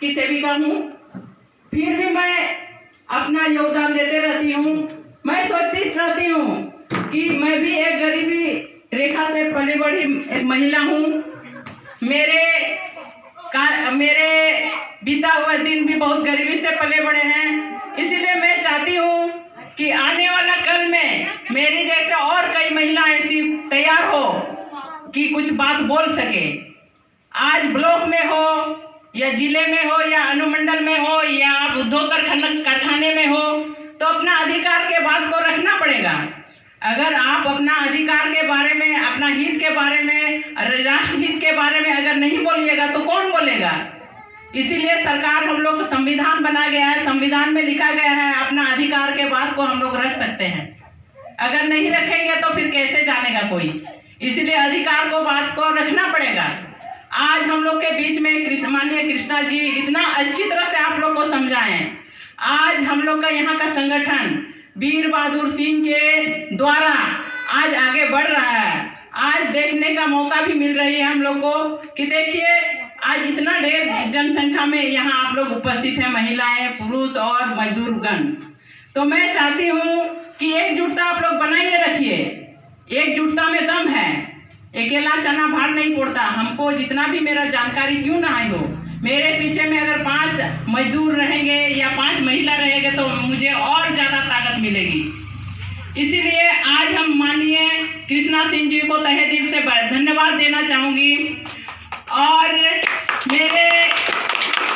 की सेविका हूँ, फिर भी मैं अपना योगदान देते रहती हूँ। मैं सोचती रहती हूँ कि मैं भी एक गरीबी रेखा से पली बढ़ी एक महिला हूँ। मेरे बीता हुआ दिन भी बहुत गरीबी से पले बड़े हैं। इसीलिए मैं चाहती हूँ कि आने वाला कल में मेरी जैसे और कई महिलाएं ऐसी तैयार हो कि कुछ बात बोल सके। आज ब्लॉक में हो या जिले में हो या अनुमंडल में हो या उद्योग कारखाने में हो, तो अपना अधिकार के बात को रखना पड़ेगा। अगर आप अपना अधिकार के बारे में, अपना हित के बारे में, राष्ट्र हित के बारे में अगर नहीं बोलिएगा तो कौन बोलेगा। इसीलिए सरकार हम लोग को संविधान बना गया है, संविधान में लिखा गया है अपना अधिकार के बात को हम लोग रख सकते हैं। अगर नहीं रखेंगे तो फिर कैसे जानेगा कोई। इसीलिए अधिकार को बात को रखना पड़ेगा। आज हम लोग के बीच में माननीय कृष्णा जी इतना अच्छी तरह से आप लोग को समझाएं। आज हम लोग का यहाँ का संगठन वीर बहादुर सिंह के द्वारा आज आगे बढ़ रहा है। आज देखने का मौका भी मिल रही है हम लोग को कि देखिए आज इतना ढेर जनसंख्या में यहाँ आप लोग उपस्थित हैं, महिलाएं, पुरुष और मजदूरगण। तो मैं चाहती हूँ कि एकजुटता आप लोग बनाइए रखिए। एकजुटता में दम है, अकेला चना भार नहीं पड़ता। हमको जितना भी मेरा जानकारी क्यों ना आई हो, मेरे पीछे में अगर 5 मजदूर रहेंगे या 5 महिला रहेंगे तो मुझे और ज़्यादा ताकत मिलेगी। इसीलिए आज हम माननीय कृष्णा सिंह जी को तहे दिल से धन्यवाद देना चाहूँगी। और मेरे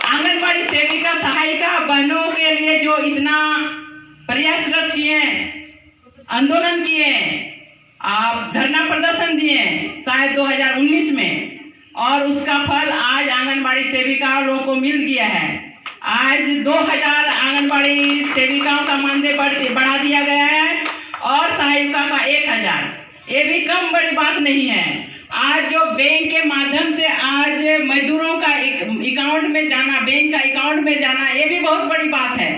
आंगनबाड़ी सेविका सहायिका बहनों के लिए जो इतना प्रयासरत किए, आंदोलन किए, आप धरना प्रदर्शन दिए शायद 2019 में, और उसका फल आज आंगनबाड़ी सेविकाओं लोगों को मिल गया है। आज 2000 आंगनबाड़ी सेविकाओं का मानदेय बढ़ा दिया गया है और सहायिका का 1000। ये भी कम बड़ी बात नहीं है। आज जो बैंक के माध्यम से आज मजदूरों का अकाउंट में जाना, बैंक का अकाउंट में जाना, ये भी बहुत बड़ी बात है।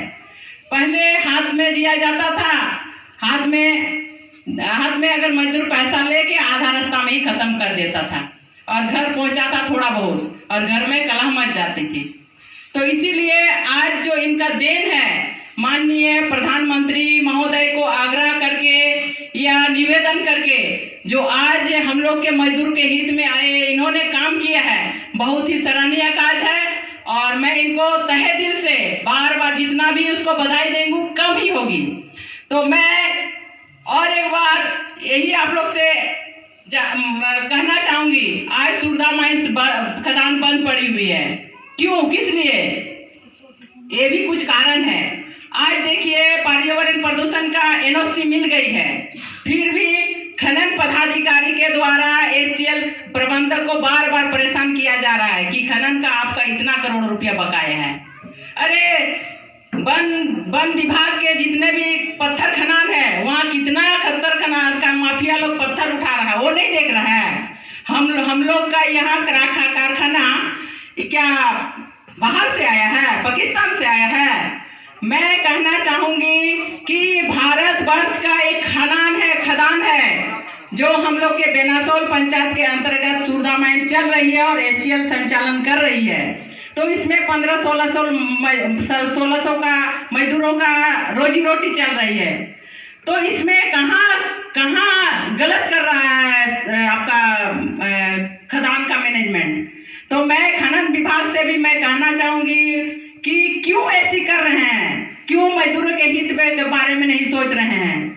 पहले हाथ में दिया जाता था, हाथ में अगर मजदूर पैसा लेके आधा रास्ता में ही खत्म कर देता था और घर पहुंचाता थोड़ा बहुत, और घर में कलह मच जाती थी। तो इसीलिए आज जो इनका देन है, माननीय प्रधानमंत्री महोदय को आग्रह करके या निवेदन करके जो आज हम लोग के मजदूर के हित में आए, इन्होंने काम किया है, बहुत ही सराहनीय कार्य है। और मैं इनको तहे दिल से बार बार जितना भी उसको बधाई देंगे कम ही होगी। तो मैं और एक बार यही आप लोग से कहना चाहूंगी, आज सुरधा माइंस खदान बंद पड़ी हुई है। क्यों, किस लिए? ये भी कुछ कारण है। आज देखिए पर्यावरण प्रदूषण का एनओसी मिल गई है, फिर भी खनन पदाधिकारी के द्वारा एसीएल प्रबंधक को बार बार परेशान किया जा रहा है कि खनन का आपका इतना करोड़ रुपया बकाया है। अरे वन विभाग के जितने भी पत्थर खनान है, वहाँ कितना खतर खनान का माफिया लोग पत्थर उठा रहा है, वो नहीं देख रहा है। हम लोग का यहाँ कारखाना क्या बाहर से आया है, पाकिस्तान से आया है? मैं कहना चाहूंगी कि भारतवर्ष का एक खदान है जो हम लोग के बेनासोल पंचायत के अंतर्गत सुरधा माइन चल रही है और एसीएल संचालन कर रही है। तो इसमें 1500-1600 का मजदूरों का रोजी रोटी चल रही है। तो इसमें कहाँ गलत कर रहा है आपका खदान का मैनेजमेंट। तो मैं खनन विभाग से भी मैं कहना चाहूंगी कि क्यों ऐसी कर रहे हैं, क्यों मजदूरों के हित के बारे में नहीं सोच रहे हैं।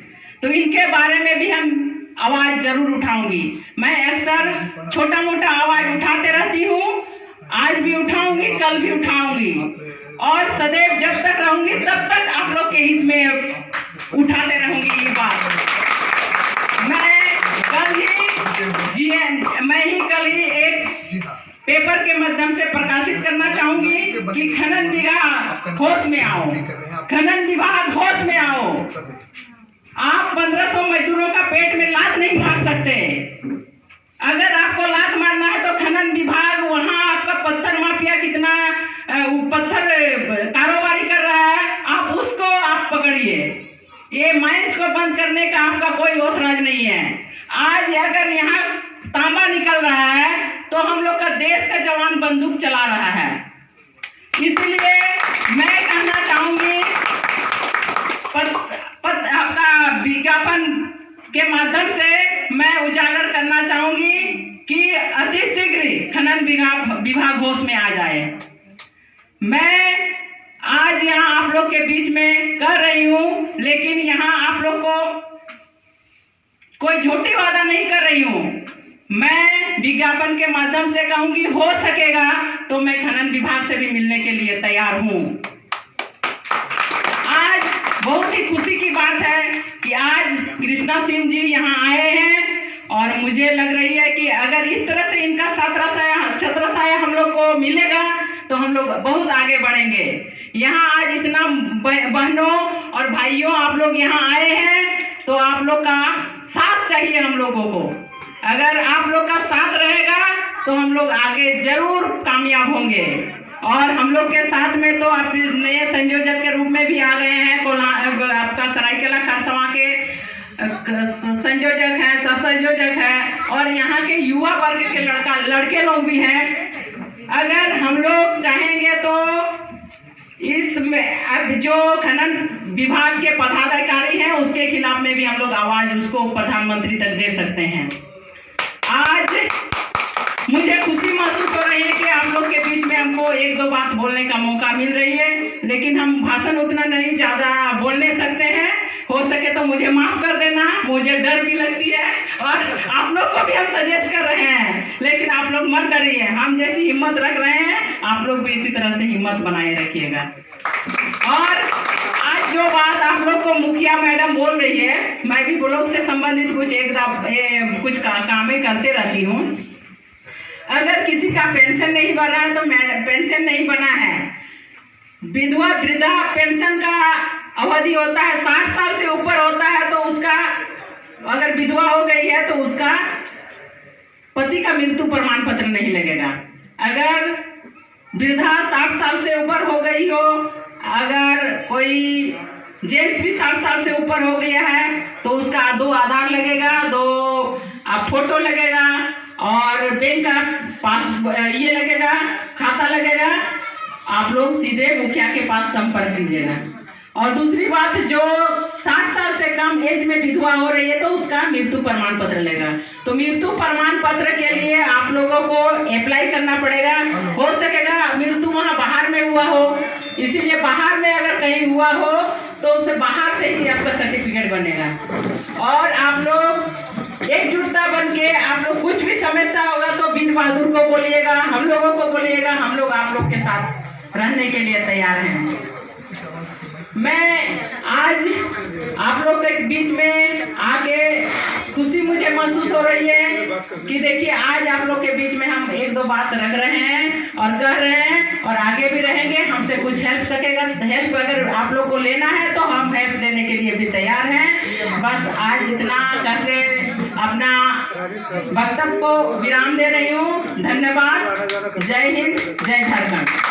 तो इनके बारे में भी हम आवाज जरूर उठाऊंगी। मैं अक्सर छोटा मोटा आवाज उठाते रहती हूँ, आज भी उठाऊंगी, कल भी उठाऊंगी, और सदैव जब तक रहूंगी तब तक आप लोग के हित में उठाते रहूंगी ये बात। मैं कल ही एक पेपर के माध्यम से प्रकाशित करना चाहूंगी कि खनन विभाग होश में आओ, खनन विभाग होश में आओ। आप 1500 मजदूरों का पेट में लात नहीं मार सकते। अगर आपको लात मारना है तो खनन विभाग वहां आपका पत्थर माफिया कितना पत्थर कारोबारी कर रहा है, आप उसको आप पकड़िए। ये माइंस को बंद करने का आपका कोई औतराज नहीं है। आज अगर यहाँ तांबा निकल रहा है तो हम लोग का देश का जवान बंदूक चला रहा है। इसलिए मैं कहना चाहूंगी, आपका विज्ञापन के माध्यम से मैं उजागर करना चाहूंगी कि अति शीघ्र खनन विभाग होश में आ जाए। मैं आज यहाँ आप लोग के बीच में कर रही हूँ, लेकिन यहाँ आप लोग को कोई झूठी वादा नहीं कर रही हूँ। मैं विज्ञापन के माध्यम से कहूँगी, हो सकेगा तो मैं खनन विभाग से भी मिलने के लिए तैयार हूँ। आज बहुत ही खुशी की बात है कि आज कृष्णा सिंह जी यहाँ आए हैं और मुझे लग रही है कि अगर इस तरह से इनका छत्रछाया हम लोग को मिलेगा तो हम लोग बहुत आगे बढ़ेंगे। यहाँ आज इतना बहनों और भाइयों आप लोग यहाँ आए हैं तो आप लोग का साथ चाहिए हम लोगों को। अगर आप लोग का साथ रहेगा तो हम लोग आगे जरूर कामयाब होंगे। और हम लोग के साथ में तो आप नए संयोजक के रूप में भी आ गए हैं, आपका सरायकेला खरसवां के संयोजक हैं, सहसंयोजक हैं और यहाँ के युवा वर्ग के लड़के लोग भी हैं। अगर हम लोग चाहेंगे तो इसमें अब जो खनन विभाग के पदाधिकारी हैं उसके खिलाफ में भी हम लोग आवाज उसको प्रधानमंत्री तक दे सकते हैं। आज मुझे खुशी महसूस हो रही है कि आप लोग के बीच में हमको एक दो बात बोलने का मौका मिल रही है, लेकिन हम भाषण उतना नहीं ज़्यादा बोल नहीं सकते हैं। हो सके तो मुझे माफ़ कर देना, मुझे डर भी लगती है और आप लोग को भी हम सजेस्ट कर रहे हैं, लेकिन आप लोग मत डरिए। हम जैसी हिम्मत रख रहे हैं आप लोग भी इसी तरह से हिम्मत बनाए रखिएगा। और आज जो बात आप लोग को मुखिया मैडम बोल रही है, मैं भी ब्लॉक से संबंधित कुछ कामें करते रहती हूँ। अगर किसी का पेंशन नहीं बना है तो पेंशन नहीं बना है। विधवा वृद्धा पेंशन का अवधि होता है 60 साल से ऊपर होता है, तो उसका अगर विधवा हो गई है तो उसका पति का मृत्यु प्रमाण पत्र नहीं लगेगा। अगर वृद्धा 60 साल से ऊपर हो गई हो, अगर कोई जेंट्स भी 60 साल से ऊपर हो गया है तो उसका 2 आधार लगेगा, 2 फोटो लगेगा और बैंक का ये लगेगा, खाता लगेगा। आप लोग सीधे मुखिया के पास संपर्क कीजिएगा। और दूसरी बात, जो 60 साल से कम एज में विधवा हो रही है तो उसका मृत्यु प्रमाण पत्र लेगा। तो मृत्यु प्रमाण पत्र के लिए आप लोगों को अप्लाई करना पड़ेगा। हो सकेगा मृत्यु वहाँ बाहर में हुआ हो, इसीलिए बाहर में अगर कहीं हुआ हो तो उसे बाहर से ही आपका सर्टिफिकेट बनेगा। और आप लोग एकजुटता बन के आप लोग कुछ भी समस्या होगा तो बिन बहादुर को बोलिएगा, हम लोगों को बोलिएगा, हम लोग आप लोग के साथ रहने के लिए तैयार हैं। मैं आज आप लोग के बीच में आके खुशी मुझे महसूस हो रही है कि देखिए आज आप लोग के बीच में हम एक दो बात रख रहे हैं और कह रहे हैं और आगे भी रहेंगे। हमसे कुछ हेल्प अगर आप लोग को लेना है तो हम हेल्प देने के लिए भी तैयार हैं। बस आज इतना करके अपना वक्तव्य को विराम दे रही हूँ। धन्यवाद। जय हिंद, जय झारखंड।